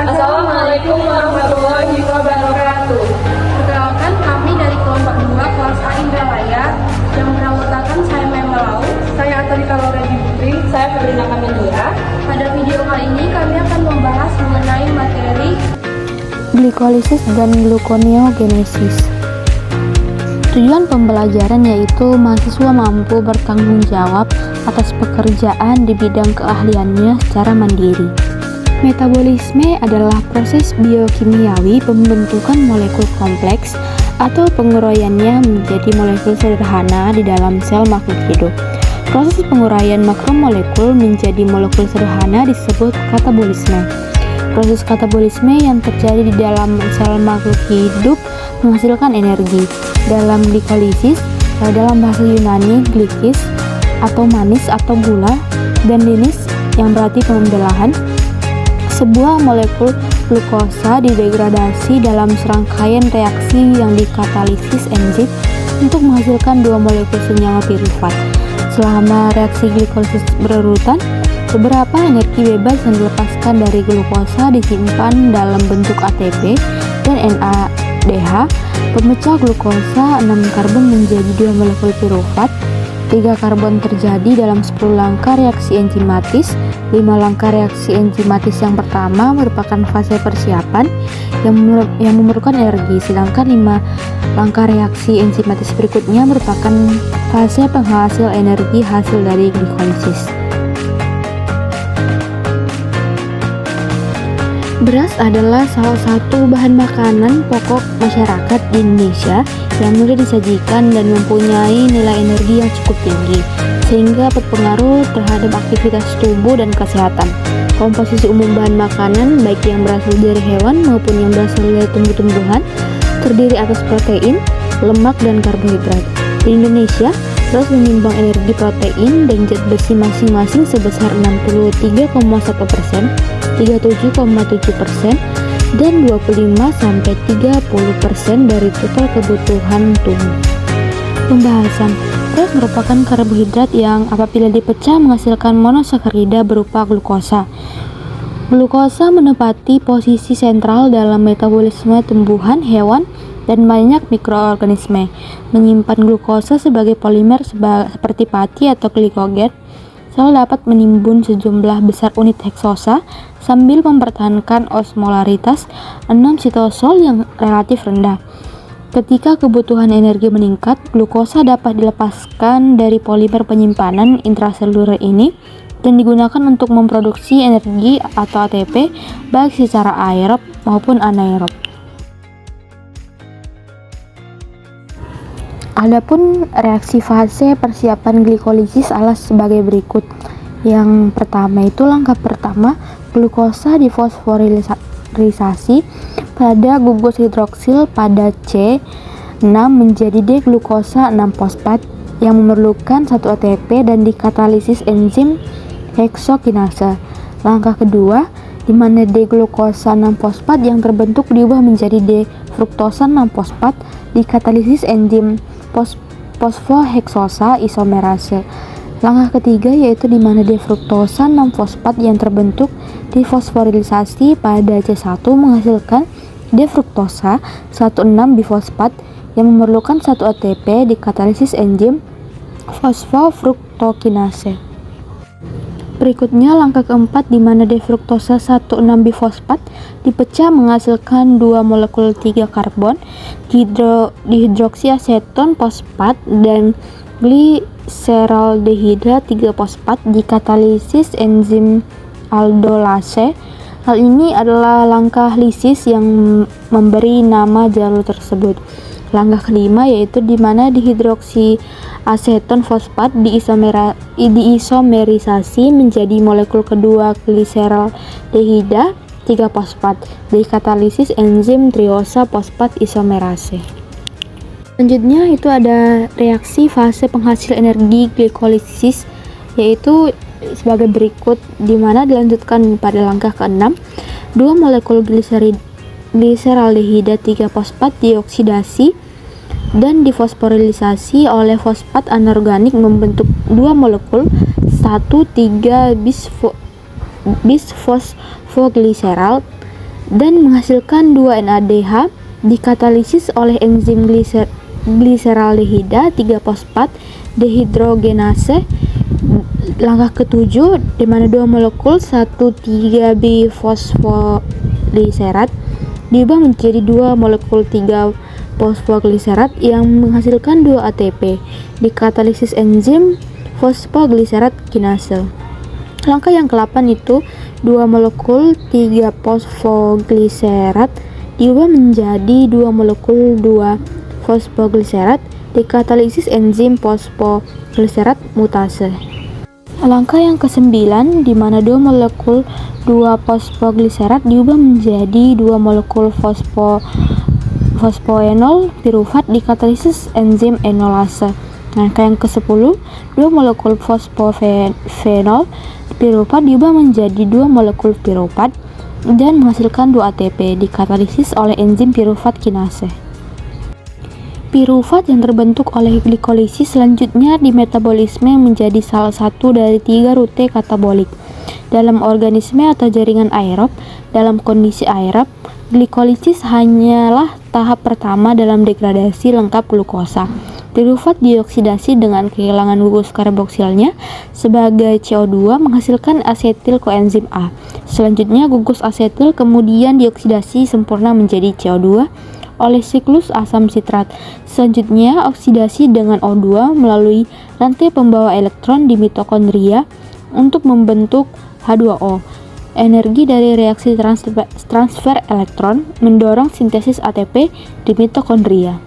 Assalamualaikum warahmatullahi wabarakatuh. Perkenalkan, kami dari kelompok 2 kelas A Indralaya yang beranggotakan saya Memalau, Saya Atarika Laurenti Putri. Saya Febrina Kamendura. pada video kali ini kami akan membahas mengenai materi Glikolisis dan gluconeogenesis. Tujuan pembelajaran yaitu mahasiswa mampu bertanggung jawab atas pekerjaan di bidang keahliannya secara mandiri. Metabolisme adalah proses biokimiawi pembentukan molekul kompleks atau penguraiannya menjadi molekul sederhana di dalam sel makhluk hidup. Proses penguraian makromolekul menjadi molekul sederhana disebut katabolisme. Proses katabolisme yang terjadi di dalam sel makhluk hidup menghasilkan energi. Dalam glikolisis, dalam bahasa Yunani glikis atau manis atau gula, dan linis yang berarti pembelahan, sebuah molekul glukosa didegradasi dalam serangkaian reaksi yang dikatalisis enzim untuk menghasilkan dua molekul senyawa pirufat. Selama reaksi glikolisis berurutan, beberapa energi bebas yang dilepaskan dari glukosa disimpan dalam bentuk ATP dan NADH. Pemecah glukosa 6 karbon menjadi 2 molekul pirufat. 3 karbon terjadi dalam 10 langkah reaksi enzimatis. 5 langkah reaksi enzimatis yang pertama merupakan fase persiapan yang memerlukan energi, sedangkan 5 langkah reaksi enzimatis berikutnya merupakan fase penghasil energi hasil dari glikolisis. Beras adalah salah satu bahan makanan pokok masyarakat di Indonesia yang mudah disajikan dan mempunyai nilai energi yang cukup tinggi, sehingga berpengaruh terhadap aktivitas tubuh dan kesehatan. Komposisi umum bahan makanan, baik yang berasal dari hewan maupun yang berasal dari tumbuh-tumbuhan, terdiri atas protein, lemak, dan karbohidrat. Di Indonesia, beras menyumbang energi protein dan zat besi masing-masing sebesar 63,1%, 37,7%, dan 25-30% dari total kebutuhan tubuh. Pembahasan. Beras merupakan karbohidrat yang apabila dipecah menghasilkan monosakarida berupa glukosa. Glukosa menempati posisi sentral dalam metabolisme tumbuhan, hewan, dan banyak mikroorganisme. Menyimpan glukosa sebagai polimer seperti pati atau glikogen. Sel dapat menimbun sejumlah besar unit heksosa sambil mempertahankan osmolaritas 6 sitosol yang relatif rendah. Ketika kebutuhan energi meningkat, glukosa dapat dilepaskan dari polimer penyimpanan intraseluler ini dan digunakan untuk memproduksi energi atau ATP baik secara aerob maupun anaerob. Adapun reaksi fase persiapan glikolisis adalah sebagai berikut. Yang pertama itu langkah pertama, glukosa difosforilisasi pada gugus hidroksil pada C6 menjadi D-glukosa 6-fosfat yang memerlukan 1 ATP dan dikatalisis enzim heksokinase. Langkah kedua, di mana D-glukosa 6-fosfat yang terbentuk diubah menjadi D-fruktosa 6-fosfat dikatalisis enzim fosfoheksosa isomerase. Langkah ketiga yaitu di mana D-fruktosa 6-fosfat yang terbentuk difosforilisasi pada C1 menghasilkan D-fruktosa 1,6-bifosfat yang memerlukan 1 ATP dikatalisis enzim fosfofruktokinase. Berikutnya langkah keempat di mana D-fruktosa 1,6-bifosfat dipecah menghasilkan 2 molekul 3 karbon dihidroksiaseton fosfat dan gliseraldehida 3-fosfat dikatalisis enzim aldolase. Hal ini adalah langkah lisis yang memberi nama jalur tersebut. Langkah kelima yaitu di mana dihidroksiaseton fosfat diisomerisasi menjadi molekul kedua gliseraldehida 3-fosfat dikatalisis enzim triosa fosfat isomerase. Selanjutnya itu ada reaksi fase penghasil energi glikolisis yaitu sebagai berikut, di mana dilanjutkan pada langkah ke-6, 2 molekul gliseraldehida 3-fosfat dioksidasi dan difosforilisasi oleh fosfat anorganik membentuk 2 molekul 1,3 bisfosfogliserol dan menghasilkan 2 NADH dikatalisis oleh enzim gliseraldehida 3-fosfat dehidrogenase. Langkah ke-7 di mana 2 molekul 1,3-bifosfoglycerat diubah menjadi 2 molekul 3-fosfoglycerat yang menghasilkan 2 ATP dikatalisis enzim fosfoglycerat kinase. Langkah yang ke-8 itu 2 molekul 3-fosfoglycerat diubah menjadi 2 molekul 2-fosfoglycerat dikatalisis enzim fosfoglycerat mutase. Langkah yang ke-9 di mana 2 molekul 2-fosfoglycerat diubah menjadi 2 molekul fosfoenol pirufat dikatalisis enzim enolase. Langkah yang ke-10 2 molekul fosfofenol pirufat diubah menjadi 2 molekul pirufat dan menghasilkan 2 ATP dikatalisis oleh enzim pirufat kinase. Pirufat yang terbentuk oleh glikolisis selanjutnya dimetabolisme menjadi salah satu dari 3 rute katabolik. Dalam organisme atau jaringan aerob, dalam kondisi aerob, glikolisis hanyalah tahap pertama dalam degradasi lengkap glukosa. Pirufat dioksidasi dengan kehilangan gugus karboksilnya sebagai CO2 menghasilkan asetil koenzim A. Selanjutnya gugus asetil kemudian dioksidasi sempurna menjadi CO2 oleh siklus asam sitrat. Selanjutnya oksidasi dengan O2 melalui rantai pembawa elektron di mitokondria untuk membentuk H2O. Energi dari reaksi transfer elektron mendorong sintesis ATP di mitokondria.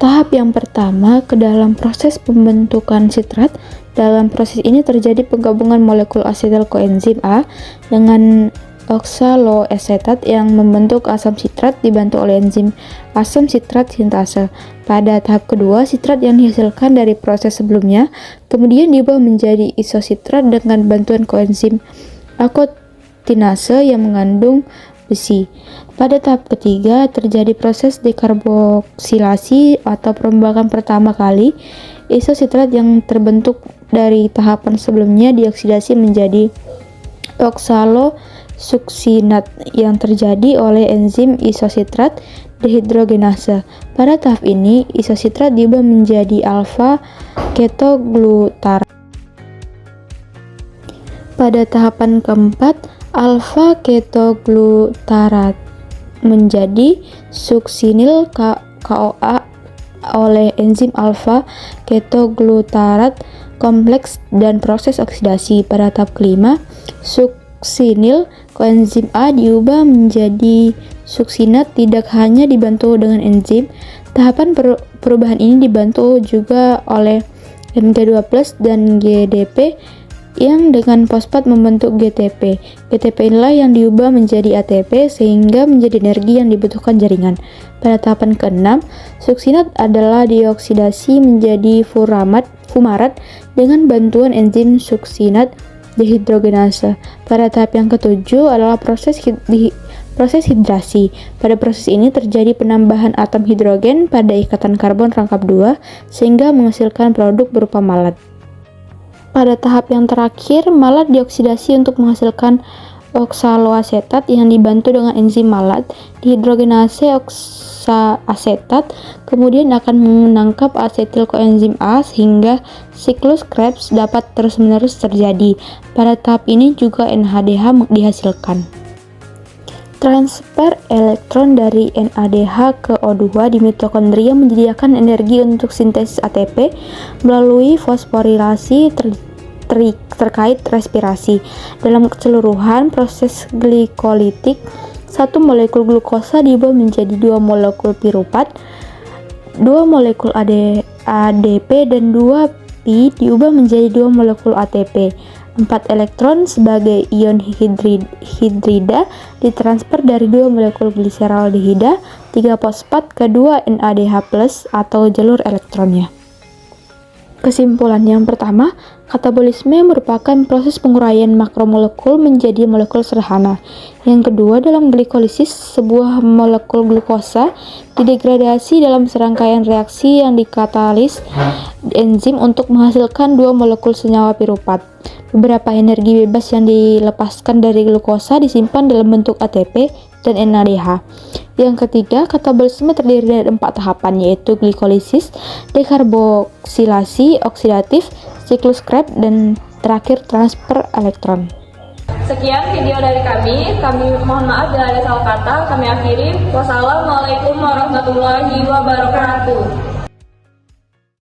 Tahap yang pertama ke dalam proses pembentukan sitrat. Dalam proses ini terjadi penggabungan molekul asetil koenzim A dengan oksaloasetat yang membentuk asam sitrat dibantu oleh enzim asam sitrat sintase. Pada tahap kedua, sitrat yang dihasilkan dari proses sebelumnya kemudian diubah menjadi isositrat dengan bantuan koenzim akotinase yang mengandung besi. Pada tahap ketiga, terjadi proses dekarboksilasi atau perombakan pertama kali. Isositrat yang terbentuk dari tahapan sebelumnya dioksidasi menjadi oksalosuksinat yang terjadi oleh enzim isositrat dehidrogenase. Pada tahap ini, isositrat diubah menjadi alfa ketoglutarat. Pada tahapan keempat, alfa ketoglutarat menjadi suksinil KOA oleh enzim alfa ketoglutarat kompleks dan proses oksidasi. Pada tahap kelima, suksinil koenzim A diubah menjadi suksinat tidak hanya dibantu dengan enzim. Tahapan perubahan ini dibantu juga oleh Mg2+ dan GDP yang dengan fosfat membentuk GTP. GTP inilah yang diubah menjadi ATP sehingga menjadi energi yang dibutuhkan jaringan. Pada tahapan ke-6, suksinat adalah dioksidasi menjadi fumarat dengan bantuan enzim suksinat dehidrogenase. Pada tahap yang ke-7 adalah proses hidrasi. Pada proses ini terjadi penambahan atom hidrogen pada ikatan karbon rangkap 2 sehingga menghasilkan produk berupa malat. Pada tahap yang terakhir, malat dioksidasi untuk menghasilkan oksaloasetat yang dibantu dengan enzim malat dihidrogenase oksaasetat kemudian akan menangkap asetil koenzim A sehingga siklus Krebs dapat terus-menerus terjadi. Pada tahap ini juga NADH dihasilkan. Transfer elektron dari NADH ke O2 di mitokondria menyediakan energi untuk sintesis ATP melalui fosforilasi terkait respirasi. Dalam keseluruhan proses glikolitik, satu molekul glukosa diubah menjadi 2 molekul piruvat, 2 molekul ADP dan 2 Pi diubah menjadi 2 molekul ATP. 4 elektron sebagai ion hidrida ditransfer dari 2 molekul gliseraldehida 3 fosfat ke 2 NADH+ atau jalur elektronnya. Kesimpulan yang pertama, katabolisme merupakan proses penguraian makromolekul menjadi molekul sederhana. Yang kedua, dalam glikolisis, sebuah molekul glukosa didegradasi dalam serangkaian reaksi yang dikatalis enzim untuk menghasilkan dua molekul senyawa piruvat. Beberapa energi bebas yang dilepaskan dari glukosa disimpan dalam bentuk ATP dan NADH. Yang ketiga, katabolisme terdiri dari 4 tahapan, yaitu glikolisis, dekarboksilasi oksidatif, siklus Krebs, dan terakhir transfer elektron. Sekian video dari kami mohon maaf bila ada salah kata, kami akhiri. Wassalamualaikum warahmatullahi wabarakatuh.